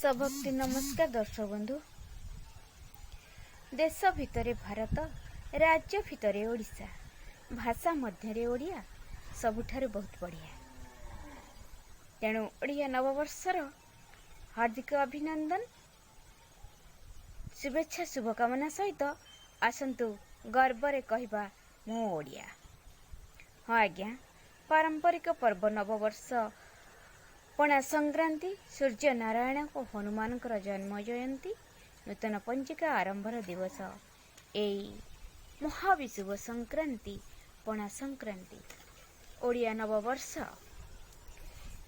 सबक्ति नमस्कार दर्शक बंधु। देश भितरे भारत, राज्य भितरे ओडिशा, भाषा मध्य ओडिया सबुठारु बहुत बढ़िया। तेणु ओडिया नववर्षर हार्दिक अभिनंदन, शुभेच्छा शुभकामना सहित आसंतु गर्वरे कहवा मु ओडिया। हाँ आज्ञा, पारंपरिक पर्व नववर्ष पणा संक्रांति, सूर्य नारायण और हनुमान जन्म जयंती, नूतन पंचिका आरंभर दिवस एई महाविशुभ संक्रांति पणा संक्रांति ओडिया नववर्ष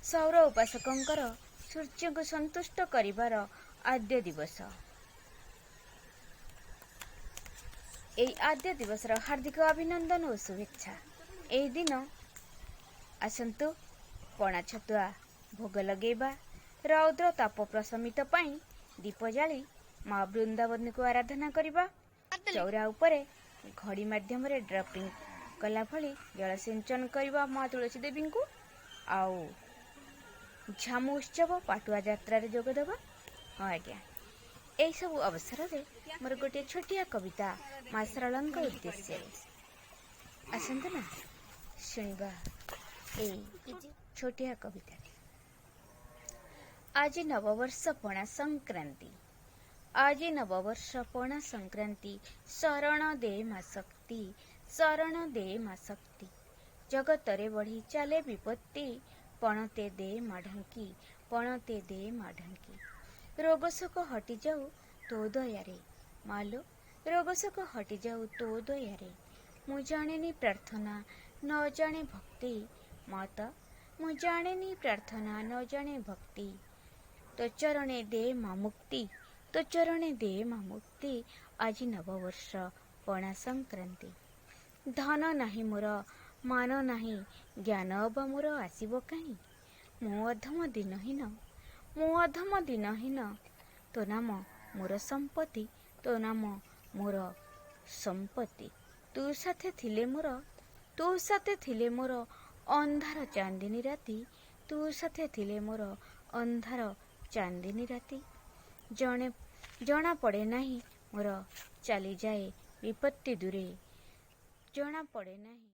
सौर उपासकंकर सूर्य को संतुष्ट करिवार आद्य दिवस। एई आद्य दिवस हार्दिक अभिनंदन और शुभेच्छा। एई दिन आसंतु पणा छतुआ भोग लगेबा, रौद्र ताप प्रशमित पाई दीप जाली माँ वृंदावन को आराधना करबा, चौरा उपरे घड़ी माध्यम ड्रपिंग कला भली जल सिंचन करबा माँ तुलसी देवी को, आउ झामु उत्सव पाटुआ यात्रा रे जोग देबा। हाँ आज्ञा, एई सब अवसर रे मोर गोटे छोटिया कविता माँ सरलंक उद्देश्य आसंतु ना सुनिबा एई छोटिया कविता। आज नववर्ष पणा संक्रांति, आज नववर्ष पणा संक्रांति, शरण दे मां शक्ति, शरण दे मां शक्ति, जगतरे बढ़ी चाले विपत्ति, पणते दे मां ढंकी, पणते दे मां ढंकी, रोगशोक हटि जाऊ तो दयारे, मालो रोगशोक हटि जाऊ तो दयारे, मु जानेनी प्रार्थना न जाने भक्ति, माता मु जानेनी प्रार्थना न जाने भक्ति, तो चरणे दे मां मुक्ति, तो चरणे दे मां मुक्ति, आज नववर्ष पणा संक्रांति। धन नाही मोर, मान नाही, ज्ञान अबा मोर आसीबो काहीं, मु अधम दिनहीन, मु अधम दिनहीन, तो नाम मोर संपत्ति, तो नाम मोर संपत्ति, तू साथे थिले मोर, तू साथे थिले मोर अंधार चांदिनी राती, तू साथे थिले मोर अंधार चांदिनी राती, जना पड़े नाही मोर चाली जाए विपत्ति दूरे, जना पड़े नाही।